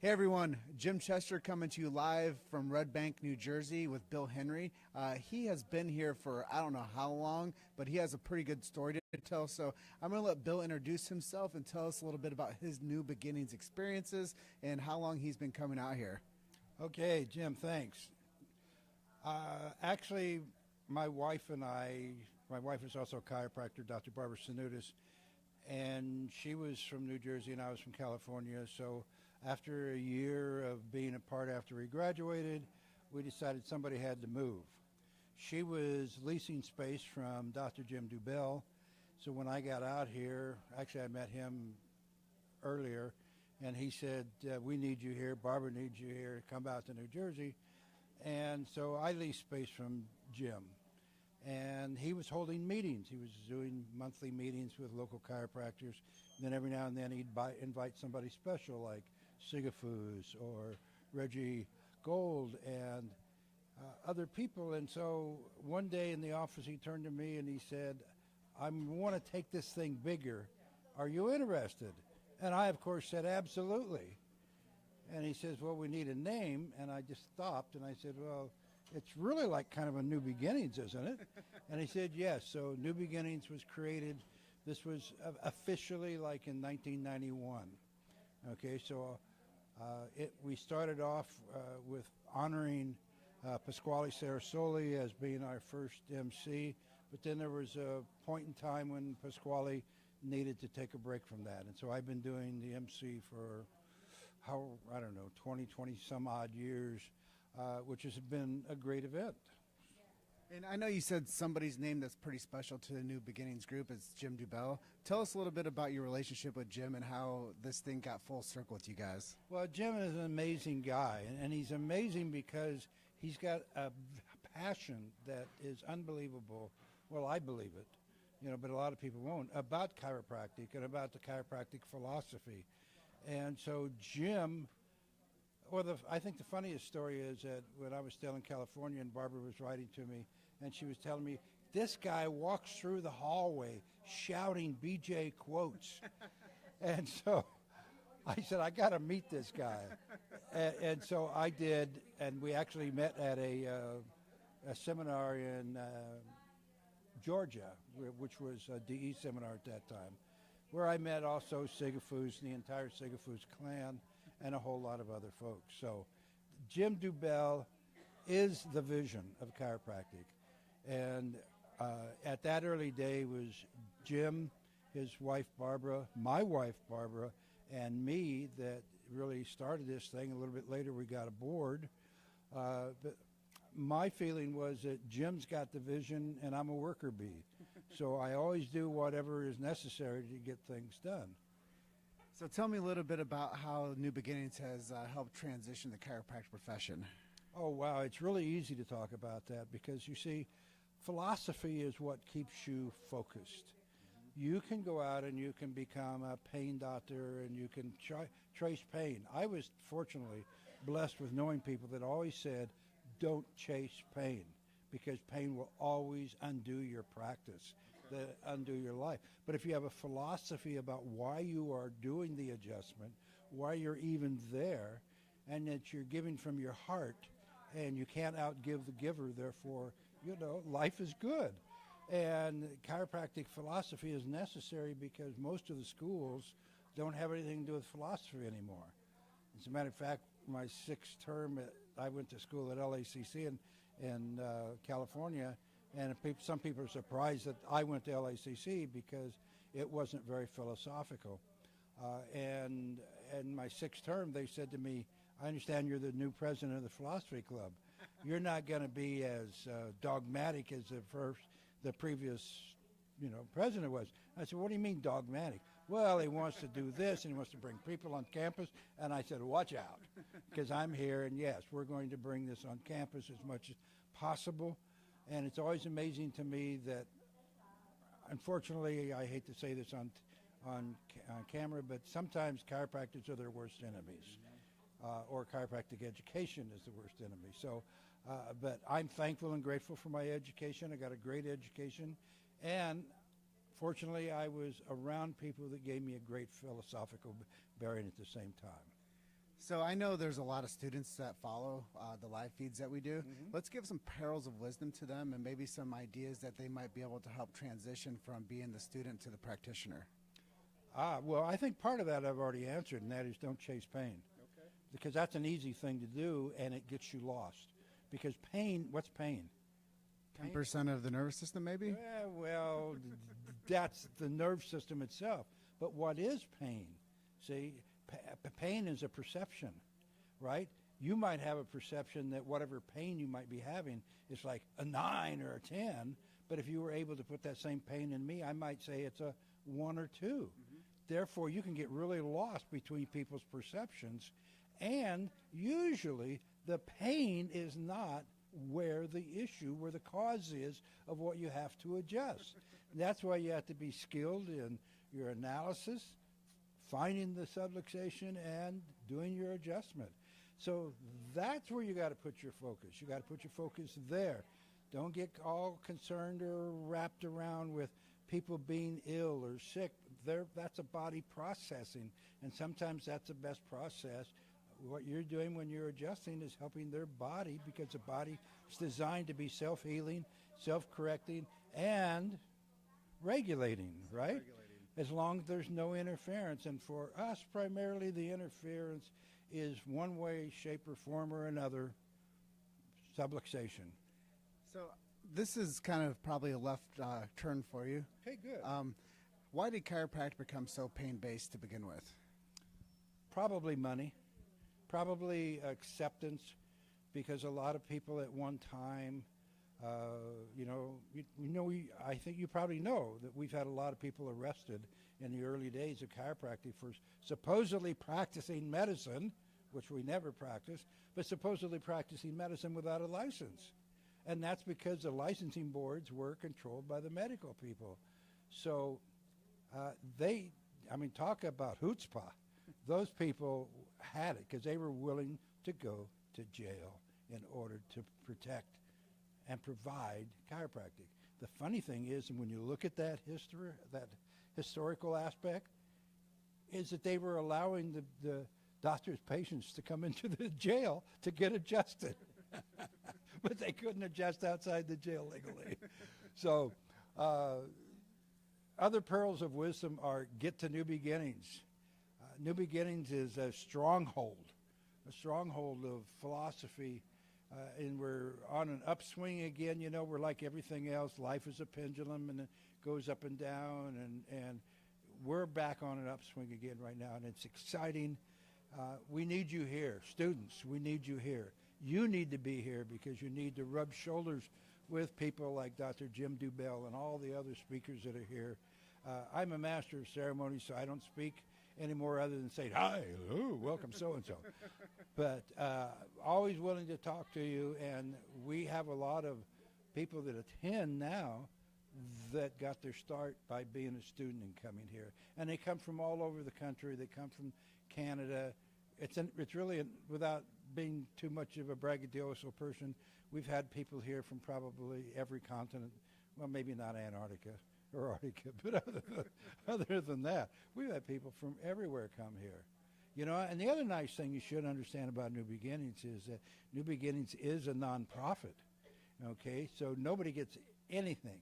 Hey everyone, Jim Chester coming to you live from Red Bank, New Jersey with Bill Henry. He has been here for I don't know how long, but he has a pretty good story to tell. So I'm going to let Bill introduce himself and tell us a little bit about his New Beginnings experiences and how long he's been coming out here. Okay, Jim, thanks. Actually, my wife is also a chiropractor, Dr. Barbara Sanutis, and she was from New Jersey and I was from California. So after a year of being apart after we graduated, we decided somebody had to move. She was leasing space from Dr. Jim Dobell. So when I got out here, actually I met him earlier, and he said, we need you here, Barbara needs you here, come out to New Jersey. And so I leased space from Jim. And he was holding meetings. He was doing monthly meetings with local chiropractors. And then every now and then he'd invite somebody special like Sigafus or Reggie Gold and other people. And so one day in the office he turned to me and he said, I want to take this thing bigger. Are you interested? And I, of course, said, absolutely. And he says, well, we need a name. And I just stopped and I said, well, it's really like kind of a New Beginnings, isn't it? And he said, yes. So New Beginnings was created. This was officially like in 1991. Okay, so we started off with honoring Pasquale Sarasoli as being our first MC. But then there was a point in time when Pasquale needed to take a break from that. And so I've been doing the MC for, I don't know, 20 some odd years. Which has been a great event. And I know you said somebody's name that's pretty special to the New Beginnings group is Jim Dobell. Tell us a little bit about your relationship with Jim and how this thing got full circle with you guys. Well, Jim is an amazing guy, and he's amazing because he's got a passion that is unbelievable. Well, I believe it, but a lot of people won't, about chiropractic and about the chiropractic philosophy. And so Jim... Well, I think the funniest story is that when I was still in California and Barbara was writing to me, and she was telling me, this guy walks through the hallway shouting BJ quotes. And so I said, I got to meet this guy. And so I did, and we actually met at a seminar in Georgia, which was a DE seminar at that time, where I met also Sigafus and the entire Sigafus clan, and a whole lot of other folks. So Jim Dobell is the vision of chiropractic. And at that early day was Jim, his wife Barbara, my wife Barbara, and me that really started this thing. A little bit later we got aboard. But my feeling was that Jim's got the vision and I'm a worker bee. So I always do whatever is necessary to get things done. So tell me a little bit about how New Beginnings has helped transition the chiropractic profession. Oh, wow. It's really easy to talk about that because, you see, philosophy is what keeps you focused. You can go out and you can become a pain doctor and you can trace pain. I was fortunately blessed with knowing people that always said, don't chase pain because pain will always undo your practice. Undo your life. But if you have a philosophy about why you are doing the adjustment, why you're even there, and that you're giving from your heart, and you can't outgive the giver, therefore, life is good. And chiropractic philosophy is necessary because most of the schools don't have anything to do with philosophy anymore. As a matter of fact, my sixth term, I went to school at LACC in California, and some people are surprised that I went to LACC because it wasn't very philosophical. And in my sixth term, they said to me, I understand you're the new president of the Philosophy Club. You're not going to be as dogmatic as the previous president was. I said, what do you mean dogmatic? Well, he wants to do this and he wants to bring people on campus. And I said, watch out, because I'm here. And yes, we're going to bring this on campus as much as possible. And it's always amazing to me that, unfortunately, I hate to say this on camera, but sometimes chiropractors are their worst enemies, or chiropractic education is the worst enemy. So, but I'm thankful and grateful for my education. I got a great education, and fortunately, I was around people that gave me a great philosophical bearing at the same time. So I know there's a lot of students that follow the live feeds that we do. Let's give some pearls of wisdom to them and maybe some ideas that they might be able to help transition from being the student to the practitioner. Well, I think part of that I've already answered, and that is don't chase pain. Okay. Because that's an easy thing to do, and it gets you lost. Because pain, what's pain? 10% of the nervous system, maybe? Well, that's the nerve system itself. But what is pain? See, pain is a perception, right? You might have a perception that whatever pain you might be having is like a 9 or a 10, but if you were able to put that same pain in me, I might say it's a 1 or 2. Therefore, you can get really lost between people's perceptions, and usually the pain is not where the cause is of what you have to adjust. That's why you have to be skilled in your analysis, finding the subluxation, and doing your adjustment. So that's where you got to put your focus. You got to put your focus there. Don't get all concerned or wrapped around with people being ill or sick. That's a body processing, and sometimes that's the best process. What you're doing when you're adjusting is helping their body, because the body is designed to be self-healing, self-correcting, and regulating, right? As long as there's no interference. And for us, primarily the interference is one way, shape, or form or another, subluxation. So this is kind of probably a left turn for you. Okay, good. Why did chiropractic become so pain-based to begin with? Probably money, probably acceptance, because a lot of people at one time, I think you probably know that we've had a lot of people arrested in the early days of chiropractic for supposedly practicing medicine, which we never practiced, but supposedly practicing medicine without a license. And that's because the licensing boards were controlled by the medical people. So talk about chutzpah. Those people had it because they were willing to go to jail in order to protect and provide chiropractic. The funny thing is, when you look at that history, that historical aspect, is that they were allowing the doctor's patients to come into the jail to get adjusted. But they couldn't adjust outside the jail legally. So other pearls of wisdom are get to new beginnings. New Beginnings is a stronghold of philosophy, and we're on an upswing again. You know, we're like everything else. Life is a pendulum, and it goes up and down, and we're back on an upswing again right now, and it's exciting. We need you here. Students, we need you here. You need to be here because you need to rub shoulders with people like Dr. Jim Dobell and all the other speakers that are here. I'm a master of ceremonies, so I don't speak anymore other than say, hi, hello, welcome so-and-so. But always willing to talk to you, and we have a lot of people that attend now that got their start by being a student and coming here. And they come from all over the country. They come from Canada. It's really, without being too much of a braggadocio person, we've had people here from probably every continent. Well, maybe not Antarctica or Arctica, but other than that, we've had people from everywhere come here. You know, and the other nice thing you should understand about New Beginnings is that New Beginnings is a nonprofit. Okay, so nobody gets anything.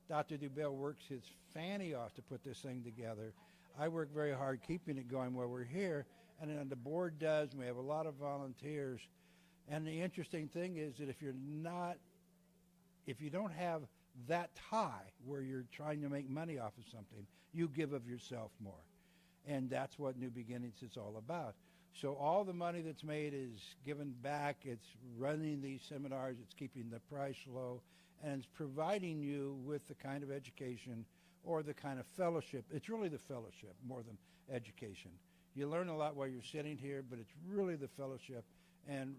Dr. Dobell works his fanny off to put this thing together. I work very hard keeping it going while we're here, and then the board does, and we have a lot of volunteers. And the interesting thing is that if you don't have that tie where you're trying to make money off of something, you give of yourself more. And that's what New Beginnings is all about. So all the money that's made is given back. It's running these seminars. It's keeping the price low. And it's providing you with the kind of education or the kind of fellowship. It's really the fellowship more than education. You learn a lot while you're sitting here, but it's really the fellowship. And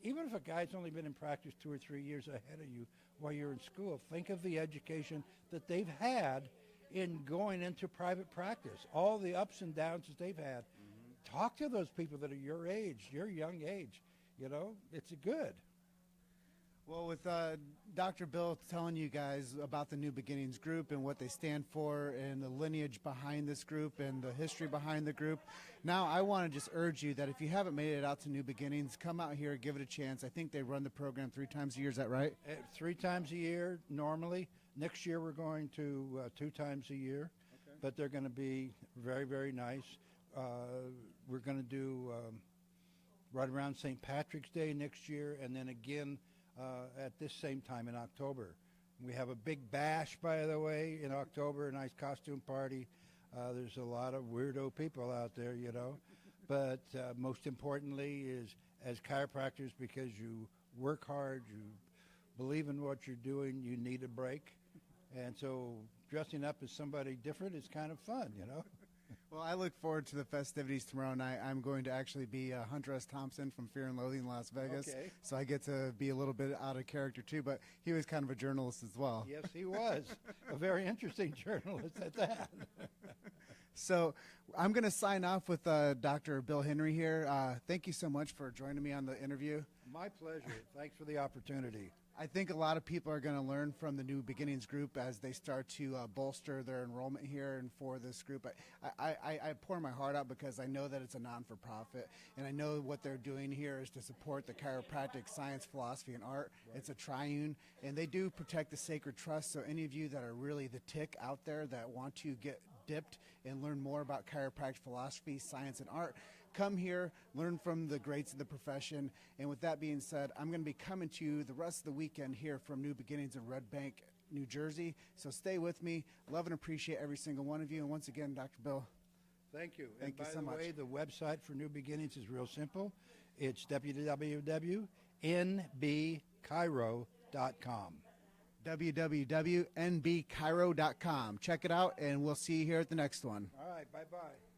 even if a guy's only been in practice 2 or 3 years ahead of you while you're in school, think of the education that they've had in going into private practice, all the ups and downs that they've had. Mm-hmm. Talk to those people that are your age, your young age. You know, it's good. Well, with Dr. Bill telling you guys about the New Beginnings group and what they stand for and the lineage behind this group and the history behind the group, now I want to just urge you that if you haven't made it out to New Beginnings, come out here, give it a chance. I think they run the program 3 times a year. Is that right? 3 times a year normally. Next year we're going to 2 times a year, okay. But they're going to be very, very nice. We're going to do right around St. Patrick's Day next year, and then again at this same time in October. We have a big bash, by the way, in October, a nice costume party. There's a lot of weirdo people out there, you know. But most importantly is as chiropractors, because you work hard, you believe in what you're doing, you need a break. And so dressing up as somebody different is kind of fun, you know. Well, I look forward to the festivities tomorrow night. I'm going to actually be Hunter S. Thompson from Fear and Loathing in Las Vegas. Okay. So I get to be a little bit out of character too, but he was kind of a journalist as well. Yes, he was. A very interesting journalist at that. So I'm going to sign off with Dr. Bill Henry here. Thank you so much for joining me on the interview. My pleasure. Thanks for the opportunity. I think a lot of people are going to learn from the New Beginnings group as they start to bolster their enrollment here and for this group. I pour my heart out because I know that it's a non-for-profit, and I know what they're doing here is to support the chiropractic science, philosophy, and art. Right. It's a triune, and they do protect the sacred trust, so any of you that are really the tick out there that want to get dipped and learn more about chiropractic philosophy, science, and art, come here, learn from the greats of the profession. And with that being said, I'm going to be coming to you the rest of the weekend here from New Beginnings in Red Bank, New Jersey. So stay with me. Love and appreciate every single one of you. And once again, Dr. Bill, thank you. Thank you so much. By the way, the website for New Beginnings is real simple. It's www.nbchiro.com. www.nbchiro.com. Check it out, and we'll see you here at the next one. All right. Bye-bye.